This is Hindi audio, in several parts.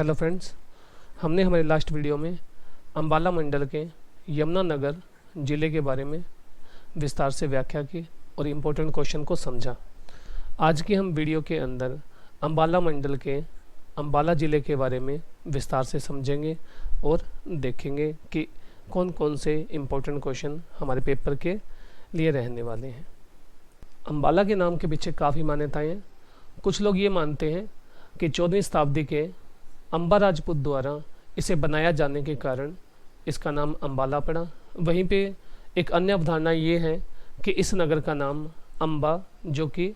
हेलो फ्रेंड्स, हमने हमारे लास्ट वीडियो में अंबाला मंडल के यमुनानगर ज़िले के बारे में विस्तार से व्याख्या की और इम्पोर्टेंट क्वेश्चन को समझा। आज की हम वीडियो के अंदर अंबाला मंडल के अंबाला ज़िले के बारे में विस्तार से समझेंगे और देखेंगे कि कौन कौन से इम्पोर्टेंट क्वेश्चन हमारे पेपर के लिए रहने वाले हैं। अंबाला के नाम के पीछे काफ़ी मान्यताएं हैं। कुछ लोग ये मानते हैं कि 14वीं शताब्दी के अंबा राजपूत द्वारा इसे बनाया जाने के कारण इसका नाम अंबाला पड़ा। वहीं पे एक अन्य अवधारणा ये है कि इस नगर का नाम अंबा, जो कि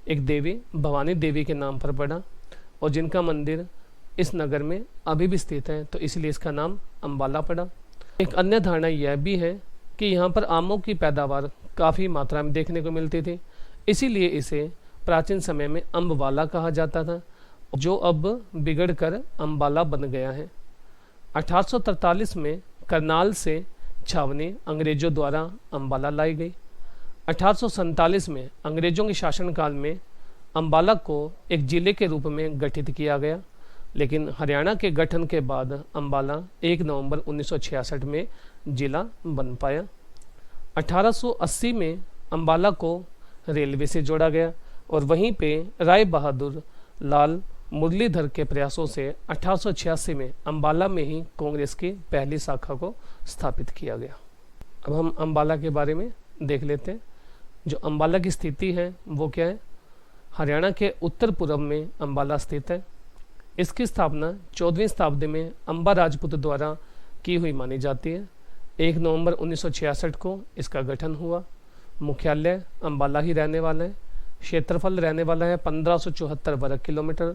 एक देवी भवानी देवी के नाम पर पड़ा और जिनका मंदिर इस नगर में अभी भी स्थित है, तो इसलिए इसका नाम अंबाला पड़ा। एक अन्य धारणा यह भी है कि यहाँ पर आमों की पैदावार काफ़ी मात्रा में देखने को मिलती थी, इसीलिए इसे प्राचीन समय में अम्बवाला कहा जाता था, जो अब बिगड़कर अंबाला बन गया है। 1843 में करनाल से छावनी अंग्रेजों द्वारा अंबाला लाई गई। 1847 में अंग्रेजों के शासनकाल में अंबाला को एक जिले के रूप में गठित किया गया, लेकिन हरियाणा के गठन के बाद अंबाला 1 नवंबर 1966 में जिला बन पाया। 1880 में अंबाला को रेलवे से जोड़ा गया और वहीं पे राय बहादुर लाल मुरलीधर के प्रयासों से 1886 में अंबाला में ही कांग्रेस की पहली शाखा को स्थापित किया गया। अब हम अंबाला के बारे में देख लेते हैं। जो अंबाला की स्थिति है वो क्या है? हरियाणा के उत्तर पूर्व में अंबाला स्थित है। इसकी स्थापना 14वीं शताब्दी में अंबा राजपूत द्वारा की हुई मानी जाती है। 1 नवंबर 1966 को इसका गठन हुआ। मुख्यालय अंबाला ही रहने वाला है। क्षेत्रफल रहने वाला है 1574 वर्ग किलोमीटर।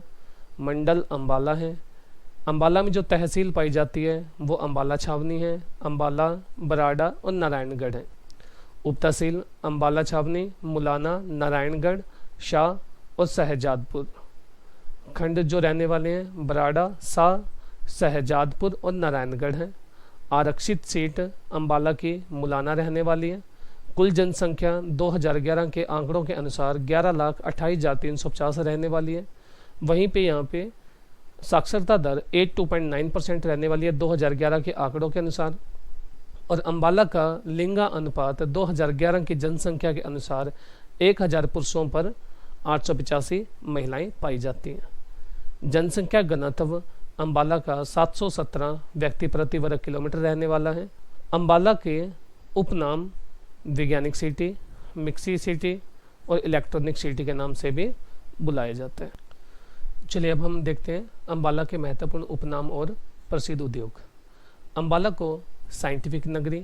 मंडल अंबाला है। अंबाला में जो तहसील पाई जाती है वो अंबाला छावनी है, अंबाला, बराड़ा और नारायणगढ़ है। उप तहसील अंबाला छावनी, मुलाना, नारायणगढ़, शाह और शहजादपुर। खंड जो रहने वाले हैं बराड़ा, शाह, शहजादपुर और नारायणगढ़ हैं। आरक्षित सीट अंबाला की मुलाना रहने वाली है। कुल जनसंख्या 2011 के आंकड़ों के अनुसार 11,28,350 रहने वाली है। वहीं पे यहाँ पे साक्षरता दर 82.9% रहने वाली है 2011 के आंकड़ों के अनुसार। और अंबाला का लिंगा अनुपात 2011 की जनसंख्या के अनुसार 1000 पुरुषों पर 885 महिलाएं पाई जाती हैं। जनसंख्या घनत्व अंबाला का 717 व्यक्ति प्रति वर्ग किलोमीटर रहने वाला है। अंबाला के उपनाम वैज्ञानिक सिटी, मिक्सी सिटी और इलेक्ट्रॉनिक सिटी के नाम से भी बुलाए जाते हैं। चलिए अब हम देखते हैं अंबाला के महत्वपूर्ण उपनाम और प्रसिद्ध उद्योग। अंबाला को साइंटिफिक नगरी,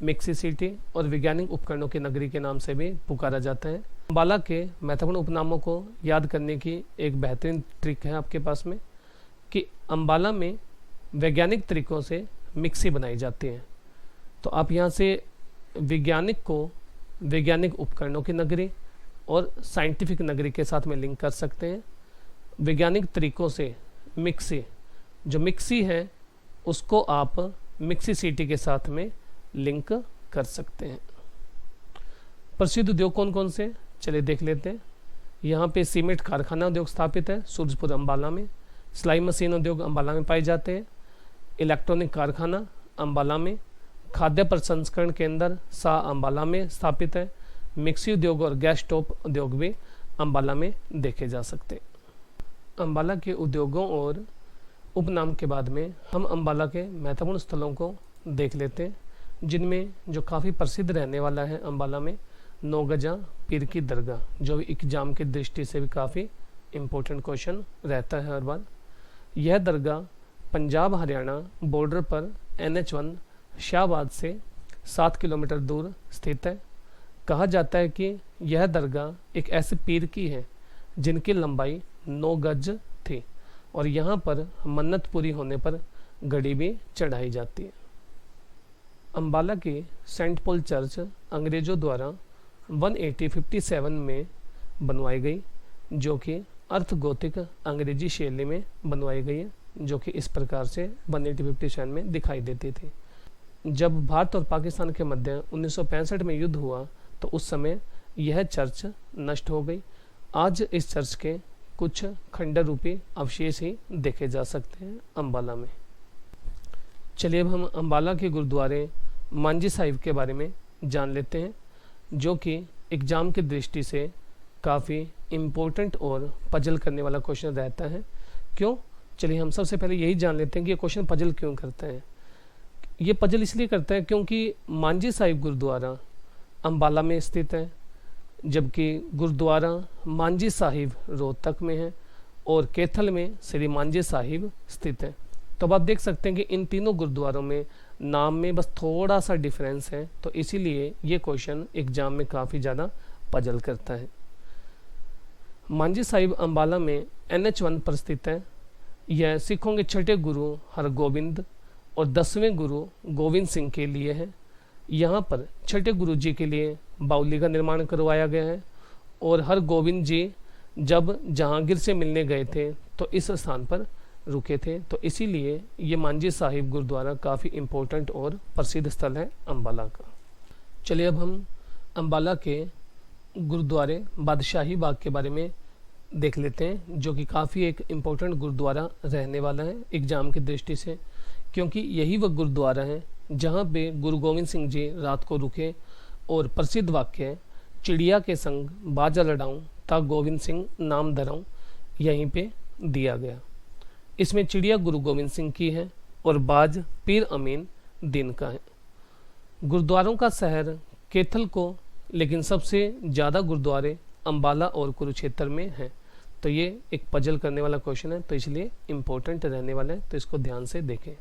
मिक्सी सिटी और वैज्ञानिक उपकरणों की नगरी के नाम से भी पुकारा जाता है। अंबाला के महत्वपूर्ण उपनामों को याद करने की एक बेहतरीन ट्रिक है आपके पास में कि अंबाला में वैज्ञानिक तरीकों से मिक्सी बनाई जाती है। तो आप यहाँ से वैज्ञानिक को वैज्ञानिक उपकरणों की नगरी और साइंटिफिक नगरी के साथ में लिंक कर सकते हैं। वैज्ञानिक तरीकों से मिक्सी, जो मिक्सी है उसको आप मिक्सी सिटी के साथ में लिंक कर सकते हैं। प्रसिद्ध उद्योग कौन कौन से, चलिए देख लेते हैं। यहाँ पे सीमेंट कारखाना उद्योग स्थापित है सूरजपुर अंबाला में। सिलाई मशीन उद्योग अंबाला में पाए जाते हैं। इलेक्ट्रॉनिक कारखाना अंबाला में। खाद्य प्रसंस्करण केंद्र शाह अंबाला में स्थापित है। मिक्सी उद्योग और गैस स्टोव उद्योग भी अंबाला में देखे जा सकते हैं। अंबाला के उद्योगों और उपनाम के बाद में हम अंबाला के महत्वपूर्ण स्थलों को देख लेते हैं, जिनमें जो काफ़ी प्रसिद्ध रहने वाला है अंबाला में नौगजा पीर की दरगाह, जो एग्जाम की दृष्टि से भी काफ़ी इम्पोर्टेंट क्वेश्चन रहता है हर बार। यह दरगाह पंजाब हरियाणा बॉर्डर पर NH1 शाहबाद से 7 किलोमीटर दूर स्थित है। कहा जाता है कि यह दरगाह एक ऐसे पीर की है जिनकी लंबाई 9 गज थी और यहाँ पर मन्नत पूरी होने पर घड़ी भी चढ़ाई जाती है। अंबाला की सेंट पॉल चर्च अंग्रेजों द्वारा 1857 में बनवाई गई, जो कि अर्थ गोथिक अंग्रेजी शैली में बनवाई गई है, जो कि इस प्रकार से 1857 में दिखाई देती थी। जब भारत और पाकिस्तान के मध्य 1965 में युद्ध हुआ तो उस समय यह चर्च नष्ट हो गई। आज इस चर्च के कुछ खंडर रूपी अवशेष ही देखे जा सकते हैं अम्बाला में। चलिए अब हम अम्बाला के गुरुद्वारे मांझी साहिब के बारे में जान लेते हैं, जो कि एग्ज़ाम की दृष्टि से काफ़ी इम्पोर्टेंट और पजल करने वाला क्वेश्चन रहता है। क्यों? चलिए हम सबसे पहले यही जान लेते हैं कि ये क्वेश्चन पजल क्यों करता है। ये पजल इसलिए करता है क्योंकि मांझी साहिब गुरुद्वारा अम्बाला में स्थित है, जबकि गुरुद्वारा मांझी साहिब रोहतक में है और कैथल में श्री मांझी साहिब स्थित है। तो अब आप देख सकते हैं कि इन तीनों गुरुद्वारों में नाम में बस थोड़ा सा डिफरेंस है, तो इसीलिए ये क्वेश्चन एग्जाम में काफ़ी ज़्यादा पजल करता है। मांझी साहिब अम्बाला में NH1 पर स्थित है। यह सिखों के छठे गुरु हरगोबिंद और 10वें गुरु गोविंद सिंह के लिए है। यहाँ पर छठे गुरु जी के लिए बावली का निर्माण करवाया गया है और हरगोबिंद जी जब जहांगीर से मिलने गए थे तो इस स्थान पर रुके थे, तो इसीलिए ये मांझी साहिब गुरुद्वारा काफ़ी इम्पोर्टेंट और प्रसिद्ध स्थल है अम्बाला का। चलिए अब हम अम्बाला के गुरुद्वारे बादशाही बाग के बारे में देख लेते हैं, जो कि काफ़ी एक इम्पोर्टेंट गुरुद्वारा रहने वाला है एग्ज़ाम की दृष्टि से, क्योंकि यही वह गुरुद्वारा है जहाँ पे गुरु गोविंद सिंह जी रात को रुके और प्रसिद्ध वाक्य चिड़िया के संग बाजा लड़ाऊं ता गोविंद सिंह नाम धराऊं यहीं पे दिया गया। इसमें चिड़िया गुरु गोविंद सिंह की है और बाज पीर अमीन दिन का है। गुरुद्वारों का शहर कैथल को, लेकिन सबसे ज़्यादा गुरुद्वारे अम्बाला और कुरुक्षेत्र में हैं। तो ये एक पजल करने वाला क्वेश्चन है, तो इसलिए इम्पोर्टेंट रहने वाला है, तो इसको ध्यान से देखें।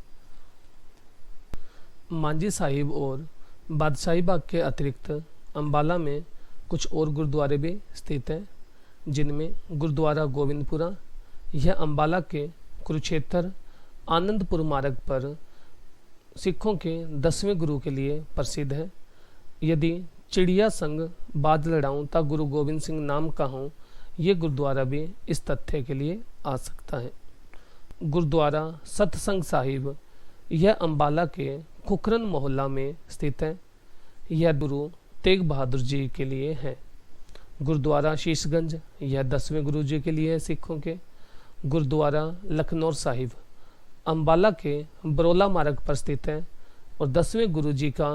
मांझी साहिब और बादशाही बाग के अतिरिक्त अम्बाला में कुछ और गुरुद्वारे भी स्थित हैं, जिनमें गुरुद्वारा गोविंदपुरा, यह अम्बाला के कुरुक्षेत्र आनंदपुर मार्ग पर सिखों के 10वें गुरु के लिए प्रसिद्ध है। यदि चिड़िया संग बाज लड़ाऊं ता गुरु गोविंद सिंह नाम कहूँ, ये गुरुद्वारा भी इस तथ्य के लिए आ सकता है। गुरुद्वारा सतसंग साहिब, यह अम्बाला के खुखरन मोहल्ला में स्थित है। यह गुरु तेग बहादुर जी के लिए है। गुरुद्वारा शीशगंज, यह 10वें गुरु जी के लिए है सिखों के। गुरुद्वारा लखनौर साहिब अम्बाला के बरोला मार्ग पर स्थित है और 10वें गुरु जी का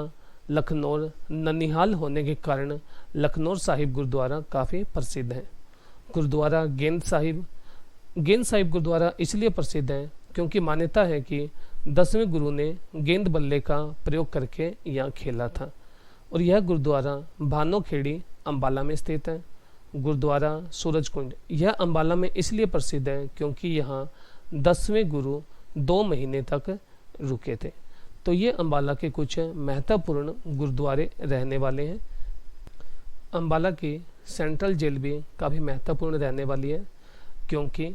लखनौर ननिहाल होने के कारण लखनौर साहिब गुरुद्वारा काफ़ी प्रसिद्ध है। गुरुद्वारा गेंद साहिब गुरुद्वारा इसलिए प्रसिद्ध है क्योंकि मान्यता है कि 10वें गुरु ने गेंद बल्ले का प्रयोग करके यहाँ खेला था और यह गुरुद्वारा भानोखेड़ी अम्बाला में स्थित है। गुरुद्वारा सूरजकुंड, यह अम्बाला में इसलिए प्रसिद्ध है क्योंकि यहाँ 10वें गुरु 2 महीने तक रुके थे। तो ये अम्बाला के कुछ महत्वपूर्ण गुरुद्वारे रहने वाले हैं। अम्बाला की सेंट्रल जेल भी काफ़ी महत्वपूर्ण रहने वाली है, क्योंकि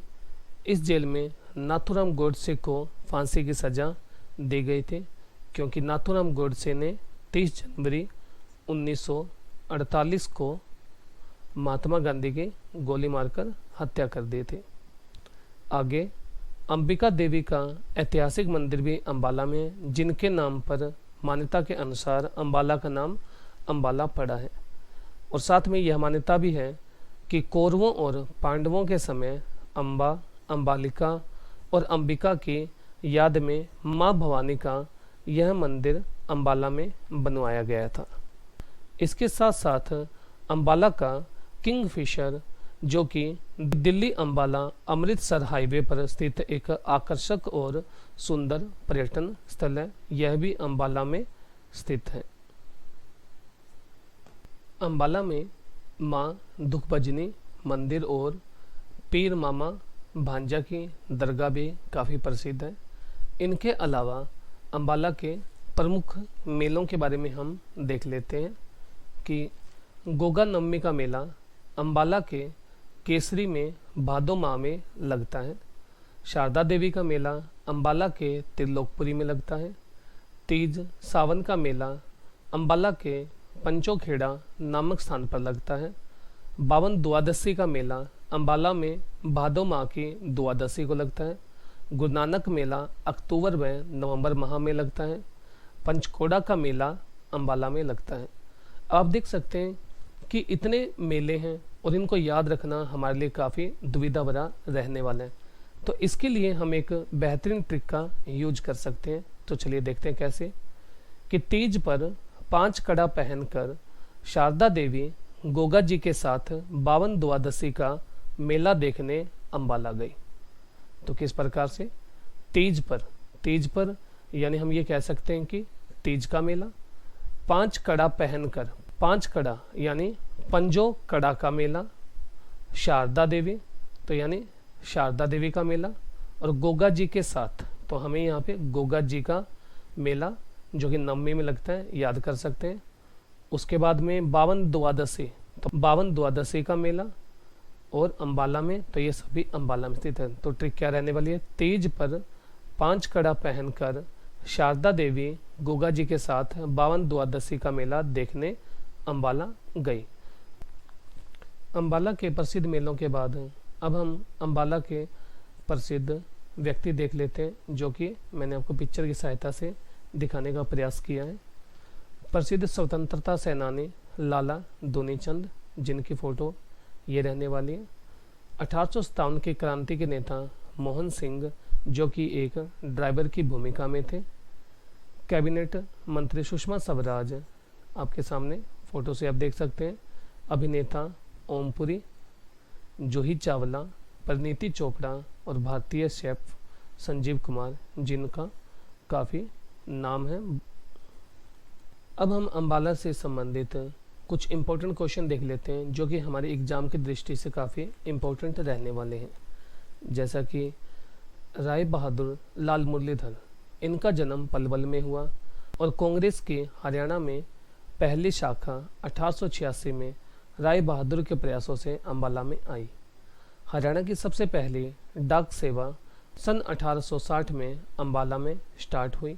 इस जेल में नाथूराम गोडसे को फांसी की सज़ा दी गई थी, क्योंकि नाथूराम गोडसे ने 30 जनवरी 1948 को महात्मा गांधी की गोली मारकर हत्या कर दी थी। आगे अंबिका देवी का ऐतिहासिक मंदिर भी अम्बाला में, जिनके नाम पर मान्यता के अनुसार अम्बाला का नाम अम्बाला पड़ा है। और साथ में यह मान्यता भी है कि कौरवों और पांडवों के समय अम्बा, अम्बालिका और अंबिका की याद में माँ भवानी का यह मंदिर अम्बाला में बनवाया गया था। इसके साथ साथ अम्बाला का किंगफिशर, जो कि दिल्ली अम्बाला अमृतसर हाईवे पर स्थित एक आकर्षक और सुंदर पर्यटन स्थल है, यह भी अम्बाला में स्थित है। अम्बाला में माँ दुखभजनी मंदिर और पीर मामा भांजा की दरगाह भी काफ़ी प्रसिद्ध है। इनके अलावा अम्बाला के प्रमुख मेलों के बारे में हम देख लेते हैं कि गोगा नवमी का मेला अम्बाला के केसरी में भादो माह में लगता है। शारदा देवी का मेला अम्बाला के त्रिलोकपुरी में लगता है। तीज सावन का मेला अम्बाला के पंचोखेड़ा नामक स्थान पर लगता है। बावन द्वादशी का मेला अम्बाला में भादो माह की द्वादशी को लगता है। गुरु नानक मेला अक्टूबर व नवंबर माह में लगता है। पंचकोड़ा का मेला अम्बाला में लगता है। आप देख सकते हैं कि इतने मेले हैं और इनको याद रखना हमारे लिए काफ़ी दुविधा भरा रहने वाला है। तो इसके लिए हम एक बेहतरीन ट्रिक का यूज कर सकते हैं। तो चलिए देखते हैं कैसे। कि तीज पर 5 कड़ा पहनकर शारदा देवी गोगा जी के साथ 52 द्वादशी का मेला देखने अंबाला गई। तो किस प्रकार से? तीज पर यानी हम ये कह सकते हैं कि तीज का मेला। 5 कड़ा पहनकर, 5 कड़ा यानी पंजो कड़ा का मेला। शारदा देवी तो यानी शारदा देवी का मेला। और गोगा जी के साथ, तो हमें यहाँ पे गोगा जी का मेला जो कि नवमी में लगता है याद कर सकते हैं। उसके बाद में 52 द्वादशी, तो 52 द्वादशी का मेला। और अंबाला में, तो ये सभी अंबाला में स्थित है। तो ट्रिक क्या रहने वाली है? तीज पर 5 कड़ा पहनकर शारदा देवी गोगा जी के साथ 52 द्वादशी का मेला देखने अंबाला गई। अंबाला के प्रसिद्ध मेलों के बाद अब हम अंबाला के प्रसिद्ध व्यक्ति देख लेते हैं, जो कि मैंने आपको पिक्चर की सहायता से दिखाने का प्रयास किया है। प्रसिद्ध स्वतंत्रता सेनानी लाला दुनीचंद, जिनकी फ़ोटो ये रहने वाली है। 1857 के क्रांति के नेता मोहन सिंह, जो कि एक ड्राइवर की भूमिका में थे। कैबिनेट मंत्री सुषमा स्वराज, आपके सामने फ़ोटो से आप देख सकते हैं। अभिनेता ओमपुरी, जूही चावला, परिणीति चोपड़ा और भारतीय शेफ संजीव कुमार, जिनका काफ़ी नाम है। अब हम अंबाला से संबंधित कुछ इम्पोर्टेंट क्वेश्चन देख लेते हैं, जो कि हमारे एग्जाम की दृष्टि से काफ़ी इम्पोर्टेंट रहने वाले हैं। जैसा कि राय बहादुर लाल मुरलीधर, इनका जन्म पलवल में हुआ और कांग्रेस की हरियाणा में पहली शाखा 1886 में राय बहादुर के प्रयासों से अंबाला में आई। हरियाणा की सबसे पहली डाक सेवा सन 1860 में अंबाला में स्टार्ट हुई।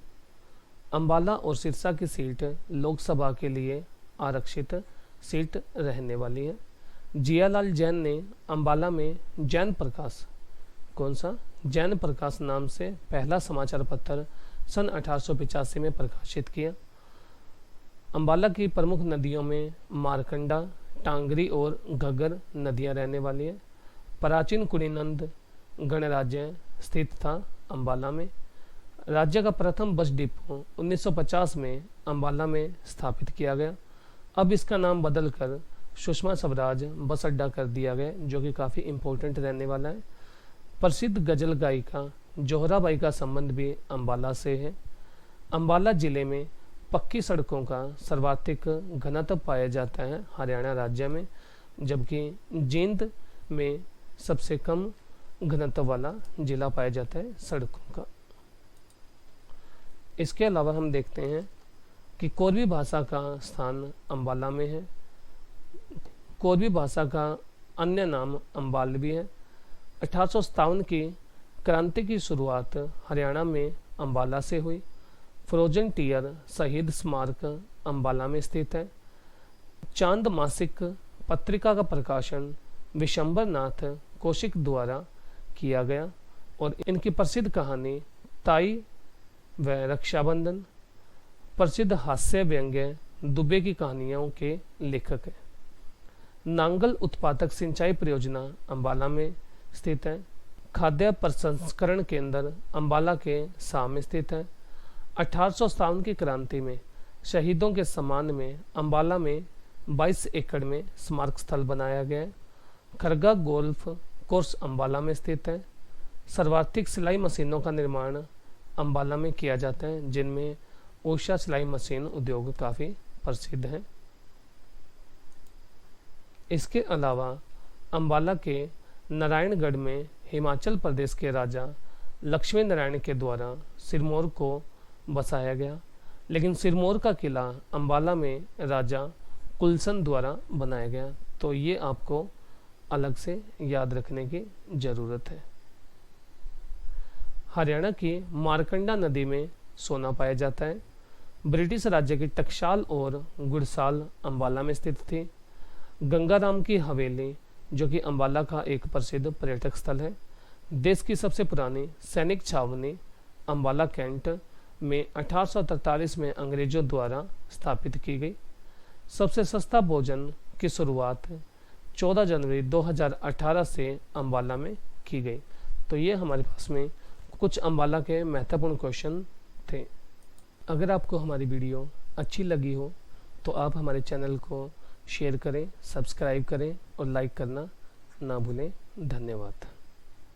अंबाला और सिरसा की सीट लोकसभा के लिए आरक्षित सीट रहने वाली है। जियालाल जैन ने अंबाला में जैन प्रकाश, कौन सा? जैन प्रकाश नाम से पहला समाचार पत्र सन 1885 में प्रकाशित किया। अंबाला की प्रमुख नदियों में मारकंडा, टांगरी और घग्गर नदियां रहने वाली है। प्राचीन कुड़ीनंद गणराज्य स्थित था अंबाला में। राज्य का प्रथम बस डिपो 1950 में अंबाला में स्थापित किया गया। अब इसका नाम बदलकर सुषमा स्वराज बस अड्डा कर दिया गया, जो कि काफ़ी इम्पोर्टेंट रहने वाला है। प्रसिद्ध गजल गायिका जोहराबाई का संबंध भी अंबाला से है। अंबाला जिले में पक्की सड़कों का सर्वाधिक घनत्व पाया जाता है हरियाणा राज्य में, जबकि जींद में सबसे कम घनत्व वाला जिला पाया जाता है सड़कों का। इसके अलावा हम देखते हैं कि कोरवी भाषा का स्थान अंबाला में है। कोरवी भाषा का अन्य नाम अंबाल भी है। 1857 की क्रांति की शुरुआत हरियाणा में अंबाला से हुई। फ्रोजन टीयर शहीद स्मारक अंबाला में स्थित है। चांद मासिक पत्रिका का प्रकाशन विशंबर नाथ कौशिक द्वारा किया गया और इनकी प्रसिद्ध कहानी ताई व रक्षाबंधन, प्रसिद्ध हास्य व्यंग्य दुबे की कहानियों के लेखक हैं। नांगल उत्पादक सिंचाई परियोजना अंबाला में स्थित है। खाद्य प्रसंस्करण केंद्र अंबाला के सामने स्थित है। 1857 की क्रांति में शहीदों के सम्मान में अंबाला में 22 एकड़ में स्मारक स्थल बनाया गया है। खरगा गोल्फ कोर्स अंबाला में स्थित है। सर्वाधिक सिलाई मशीनों का निर्माण अंबाला में किया जाता है, जिनमें उषा सिलाई मशीन उद्योग काफ़ी प्रसिद्ध है। इसके अलावा अंबाला के नारायणगढ़ में हिमाचल प्रदेश के राजा लक्ष्मी नारायण के द्वारा सिरमौर को बसाया गया, लेकिन सिरमौर का किला अंबाला में राजा कुलसन द्वारा बनाया गया। तो ये आपको अलग से याद रखने की ज़रूरत है। हरियाणा की मारकंडा नदी में सोना पाया जाता है। ब्रिटिश राज्य की टकसाल और गुड़साल अंबाला में स्थित थी। गंगाराम की हवेली, जो कि अंबाला का एक प्रसिद्ध पर्यटक स्थल है। देश की सबसे पुरानी सैनिक छावनी अंबाला कैंट में 1843 में अंग्रेजों द्वारा स्थापित की गई। सबसे सस्ता भोजन की शुरुआत 14 जनवरी 2018 से अम्बाला में की गई। तो ये हमारे पास में कुछ अम्बाला के महत्वपूर्ण क्वेश्चन थे। अगर आपको हमारी वीडियो अच्छी लगी हो तो आप हमारे चैनल को शेयर करें, सब्सक्राइब करें और लाइक करना ना भूलें। धन्यवाद।